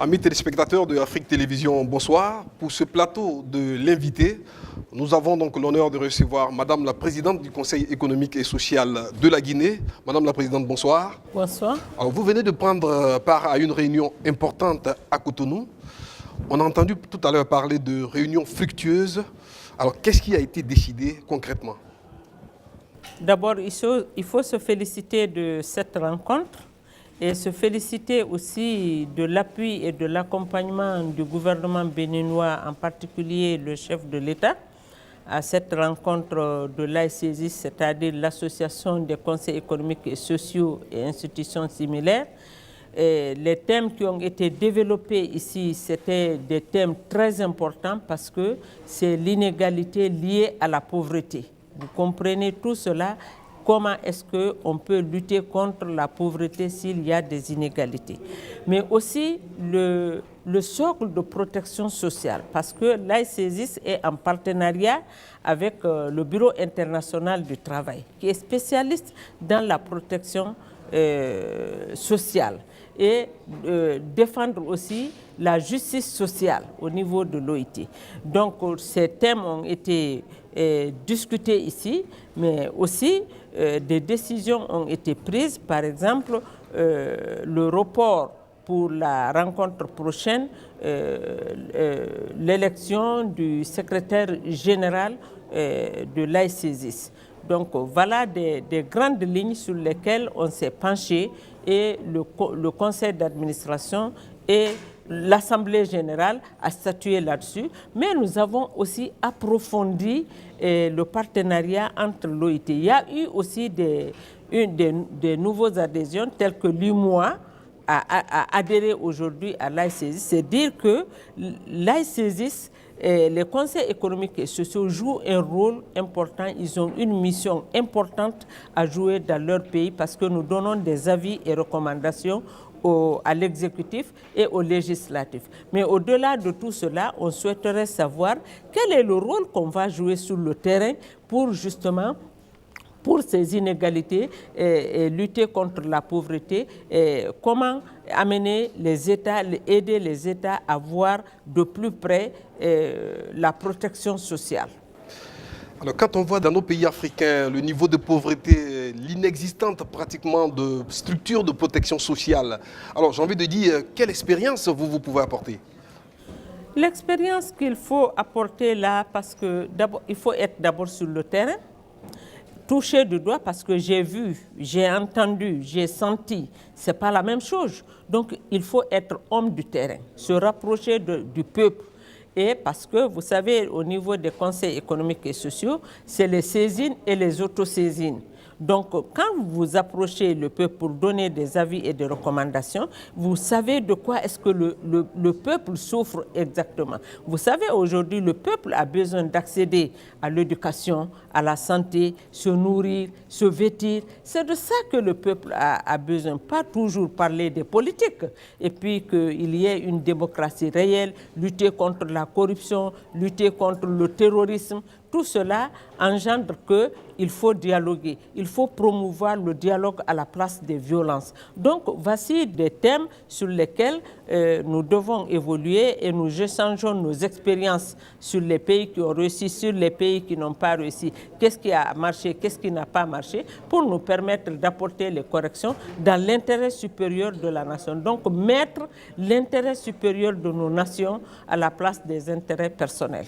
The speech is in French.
Amis téléspectateurs de Afrique Télévision, bonsoir. Pour ce plateau de l'invité, nous avons donc l'honneur de recevoir Madame la Présidente du Conseil économique et social de la Guinée. Madame la Présidente, bonsoir. Bonsoir. Alors, vous venez de prendre part à une réunion importante à Cotonou. On a entendu tout à l'heure parler de réunions fructueuses. Alors, qu'est-ce qui a été décidé concrètement? D'abord, il faut se féliciter de cette rencontre et se féliciter aussi de l'appui et de l'accompagnement du gouvernement béninois, en particulier le chef de l'État, à cette rencontre de l'AICESIS, c'est-à-dire l'Association des conseils économiques et sociaux et institutions similaires. Et les thèmes qui ont été développés ici, c'était des thèmes très importants parce que c'est l'inégalité liée à la pauvreté. Vous comprenez tout cela. Comment est-ce qu'on peut lutter contre la pauvreté s'il y a des inégalités? Mais aussi le socle de protection sociale, parce que l'AICESIS est en partenariat avec le Bureau international du travail, qui est spécialiste dans la protection sociale et défendre aussi la justice sociale au niveau de l'OIT. Donc ces thèmes ont été discutés ici, mais aussi des décisions ont été prises, par exemple le report pour la rencontre prochaine, l'élection du secrétaire général de l'AICESIS. Donc voilà des grandes lignes sur lesquelles on s'est penché et le conseil d'administration et l'Assemblée générale a statué là-dessus. Mais nous avons aussi approfondi le partenariat entre l'OIT. Il y a eu aussi des nouveaux adhésions telles que l'UMOA a adhéré aujourd'hui à l'AICESIS. C'est dire que l'AICESIS et les conseils économiques et sociaux jouent un rôle important. Ils ont une mission importante à jouer dans leur pays parce que nous donnons des avis et recommandations à l'exécutif et au législatif. Mais au-delà de tout cela, on souhaiterait savoir quel est le rôle qu'on va jouer sur le terrain pour justement pour ces inégalités et lutter contre la pauvreté, et comment amener les États, aider les États à voir de plus près la protection sociale. Alors, quand on voit dans nos pays africains le niveau de pauvreté, l'inexistence pratiquement de structures de protection sociale, alors j'ai envie de dire, quelle expérience vous pouvez apporter? L'expérience qu'il faut apporter là, parce que il faut être d'abord sur le terrain, toucher du doigt parce que j'ai vu, j'ai entendu, j'ai senti, ce n'est pas la même chose. Donc il faut être homme du terrain, se rapprocher du peuple. Et parce que vous savez, au niveau des conseils économiques et sociaux, c'est les saisines et les autosaisines. Donc, quand vous approchez le peuple pour donner des avis et des recommandations, vous savez de quoi est-ce que le peuple souffre exactement. Vous savez, aujourd'hui, le peuple a besoin d'accéder à l'éducation, à la santé, se nourrir, se vêtir. C'est de ça que le peuple a besoin, pas toujours parler des politiques. Et puis qu'il y ait une démocratie réelle, lutter contre la corruption, lutter contre le terrorisme. Tout cela engendre qu'il faut dialoguer, il faut promouvoir le dialogue à la place des violences. Donc, voici des thèmes sur lesquels nous devons évoluer et nous échangeons nos expériences sur les pays qui ont réussi, sur les pays qui n'ont pas réussi. Qu'est-ce qui a marché, qu'est-ce qui n'a pas marché, pour nous permettre d'apporter les corrections dans l'intérêt supérieur de la nation. Donc, mettre l'intérêt supérieur de nos nations à la place des intérêts personnels.